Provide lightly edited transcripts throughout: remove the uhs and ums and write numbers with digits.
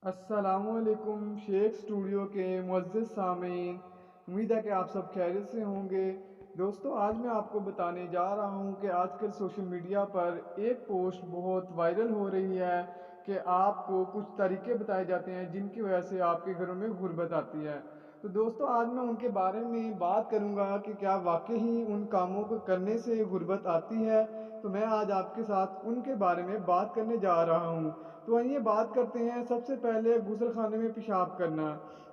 السلام علیکم شیخ اسٹوڈیو کے معزز سامعین، امید ہے کہ آپ سب خیریت سے ہوں گے۔ دوستو، آج میں آپ کو بتانے جا رہا ہوں کہ آج کل سوشل میڈیا پر ایک پوسٹ بہت وائرل ہو رہی ہے کہ آپ کو کچھ طریقے بتائے جاتے ہیں جن کی وجہ سے آپ کے گھروں میں غربت آتی ہے۔ تو دوستو، آج میں ان کے بارے میں بات کروں گا کہ کیا واقعی ان کاموں کو کرنے سے غربت آتی ہے۔ تو میں آج آپ کے ساتھ ان کے بارے میں بات کرنے جا رہا ہوں۔ تو آئیے بات کرتے ہیں۔ سب سے پہلے غسل خانے میں پیشاب کرنا۔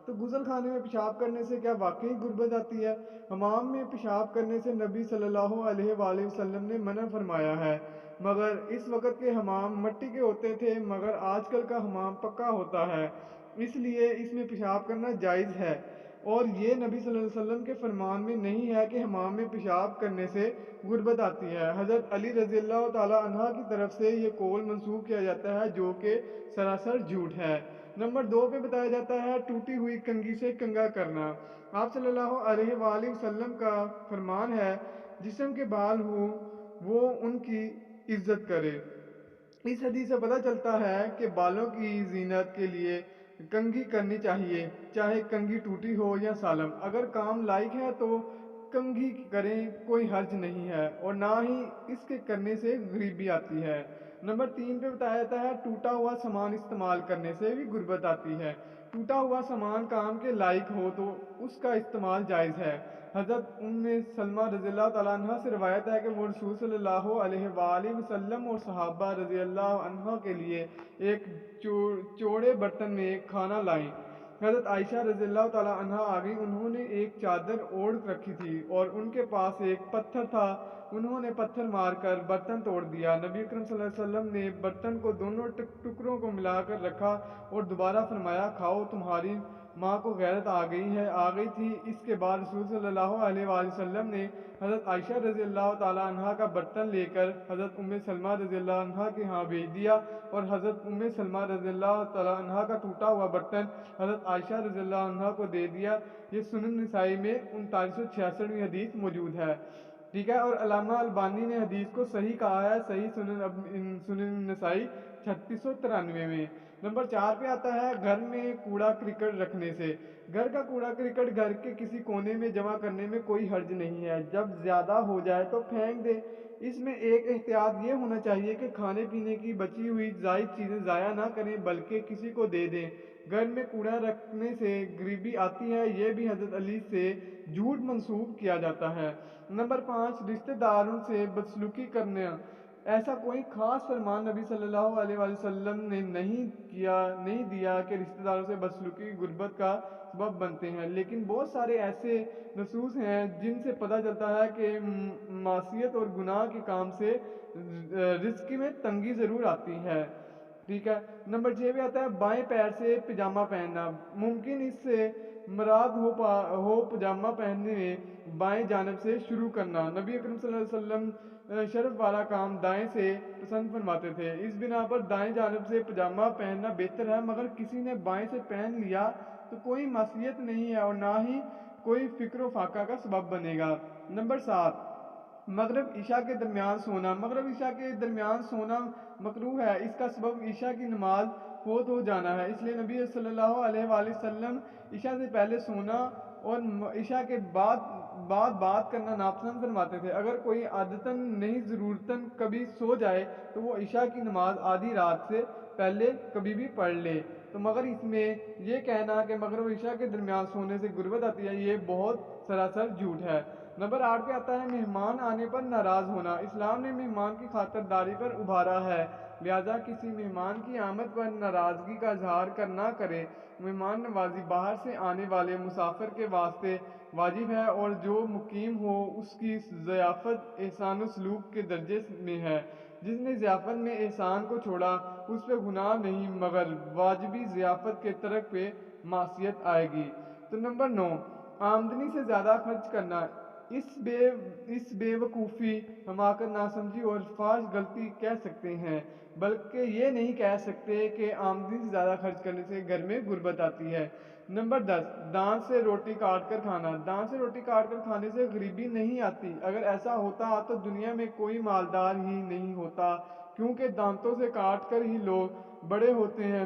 تو غسل خانے میں پیشاب کرنے سے کیا واقعی غربت آتی ہے؟ حمام میں پیشاب کرنے سے نبی صلی اللہ علیہ وآلہ وسلم نے منع فرمایا ہے، مگر اس وقت کے حمام مٹی کے ہوتے تھے، مگر آج کل کا حمام پکا ہوتا ہے، اس لیے اس میں پیشاب کرنا جائز ہے۔ اور یہ نبی صلی اللہ علیہ وسلم کے فرمان میں نہیں ہے کہ حمام میں پیشاب کرنے سے غربت آتی ہے۔ حضرت علی رضی اللہ تعالی عنہ کی طرف سے یہ قول منسوب کیا جاتا ہے جو کہ سراسر جھوٹ ہے۔ نمبر 2 پہ بتایا جاتا ہے ٹوٹی ہوئی کنگھی سے کنگھا کرنا۔ آپ صلی اللہ علیہ وآلہ وسلم کا فرمان ہے، جسم کے بال ہوں وہ ان کی عزت کرے۔ اس حدیث سے پتہ چلتا ہے کہ بالوں کی زینت کے لیے کنگھی کرنی چاہیے، چاہے کنگھی ٹوٹی ہو یا سالم۔ اگر کام لائق ہے تو کنگھی کریں، کوئی حرج نہیں ہے، اور نہ ہی اس کے کرنے سے غریبی آتی ہے۔ نمبر 3 پہ بتایا جاتا ہے ٹوٹا ہوا سامان استعمال کرنے سے بھی غربت آتی ہے۔ ٹوٹا ہوا سامان کام کے لائق ہو تو اس کا استعمال جائز ہے۔ حضرت ام سلمہ رضی اللہ تعالیٰ عنہ سے روایت ہے کہ وہ رسول صلی اللہ علیہ وآلہ وسلم اور صحابہ رضی اللہ عنہ کے لیے ایک چوڑے برتن میں کھانا لائیں۔ حضرت عائشہ رضی اللہ تعالیٰ عنہ آگئی، انہوں نے ایک چادر اوڑھ رکھی تھی اور ان کے پاس ایک پتھر تھا، انہوں نے پتھر مار کر برتن توڑ دیا۔ نبی اکرم صلی اللہ علیہ وسلم نے برتن کو دونوں ٹکڑوں کو ملا کر رکھا اور دوبارہ فرمایا، کھاؤ، تمہاری ماں کو غیرت آ گئی تھی۔ اس کے بعد رسول صلی اللہ علیہ وآلہ وسلم نے حضرت عائشہ رضی اللہ تعالیٰ عنہ کا برتن لے کر حضرت ام سلمہ رضی اللہ عنہ کے ہاں بھیج دیا، اور حضرت ام سلمہ رضی اللہ تعالیٰ عنہ کا ٹوٹا ہوا برتن حضرت عائشہ رضی اللہ عنہ کو دے دیا۔ یہ سنن نسائی میں 3966 حدیث موجود ہے، ٹھیک ہے۔ اور علامہ البانی نے حدیث کو صحیح کہا ہے، صحیح سنن نسائی 3693 میں۔ نمبر 4 پہ آتا ہے گھر میں کوڑا کرکٹ رکھنے سے۔ گھر کا کوڑا کرکٹ گھر کے کسی کونے میں جمع کرنے میں کوئی حرج نہیں ہے، جب زیادہ ہو جائے تو پھینک دے۔ اس میں ایک احتیاط یہ ہونا چاہیے کہ کھانے پینے کی بچی ہوئی زائد چیزیں ضائع نہ کریں بلکہ کسی کو دے دیں۔ گھر میں کوڑا رکھنے سے غریبی آتی ہے، یہ بھی حضرت علی سے جھوٹ منسوب کیا جاتا ہے۔ نمبر 5 رشتہ داروں سے بدسلوکی کرنا۔ ایسا کوئی خاص فرمان نبی صلی اللہ علیہ وآلہ وسلم نے نہیں دیا کہ رشتہ داروں سے بدسلوکی غربت کا سبب بنتے ہیں، لیکن بہت سارے ایسے نصوص ہیں جن سے پتہ چلتا ہے کہ معصیت اور گناہ کے کام سے رزق میں تنگی ضرور آتی ہے، ٹھیک ہے۔ نمبر 6 پہ آتا ہے بائیں پیر سے پجامہ پہننا۔ ممکن اس سے مراد ہو پجامہ پہننے میں بائیں جانب سے شروع کرنا۔ نبی اکرم صلی اللہ علیہ وسلم شرف والا کام دائیں سے پسند فرماتے تھے، اس بنا پر دائیں جانب سے پجامہ پہننا بہتر ہے، مگر کسی نے بائیں سے پہن لیا تو کوئی معصیت نہیں ہے اور نہ ہی کوئی فکر و فاقہ کا سبب بنے گا۔ نمبر 7 مغرب عشاء کے درمیان سونا۔ مغرب عشاء کے درمیان سونا مکروہ ہے، اس کا سبب عشاء کی نماز فوت ہو جانا ہے، اس لیے نبی صلی اللہ علیہ وآلہ وسلم عشاء سے پہلے سونا اور عشاء کے بعد بات کرنا ناپسند فرماتے تھے۔ اگر کوئی عادتاً نہیں ضرورتاً کبھی سو جائے تو وہ عشاء کی نماز آدھی رات سے پہلے کبھی بھی پڑھ لے۔ تو مگر اس میں یہ کہنا کہ مغرب عشاء کے درمیان سونے سے غربت آتی ہے، یہ بہت سراسر جھوٹ ہے۔ نمبر 8 پہ آتا ہے مہمان آنے پر ناراض ہونا۔ اسلام نے مہمان کی خاطرداری پر ابھارا ہے، لہذا کسی مہمان کی آمد پر ناراضگی کا اظہار نہ کرے۔ مہمان نوازی باہر سے آنے والے مسافر کے واسطے واجب ہے، اور جو مقیم ہو اس کی ضیافت احسان و سلوک کے درجے میں ہے۔ جس نے ضیافت میں احسان کو چھوڑا اس پہ گناہ نہیں، مگر واجبی ضیافت کے ترک پہ معصیت آئے گی۔ تو نمبر 9 آمدنی سے زیادہ خرچ کرنا۔ اس بے وقوفی، حماقت، ناسمجھی اور فاحش غلطی کہہ سکتے ہیں، بلکہ یہ نہیں کہہ سکتے کہ آمدنی سے زیادہ خرچ کرنے سے گھر میں غربت آتی ہے۔ نمبر 10 دانت سے روٹی کاٹ کر کھانا۔ دانت سے روٹی کاٹ کر کھانے سے غریبی نہیں آتی، اگر ایسا ہوتا تو دنیا میں کوئی مالدار ہی نہیں ہوتا، کیونکہ دانتوں سے کاٹ کر ہی لوگ بڑے ہوتے ہیں۔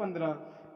15,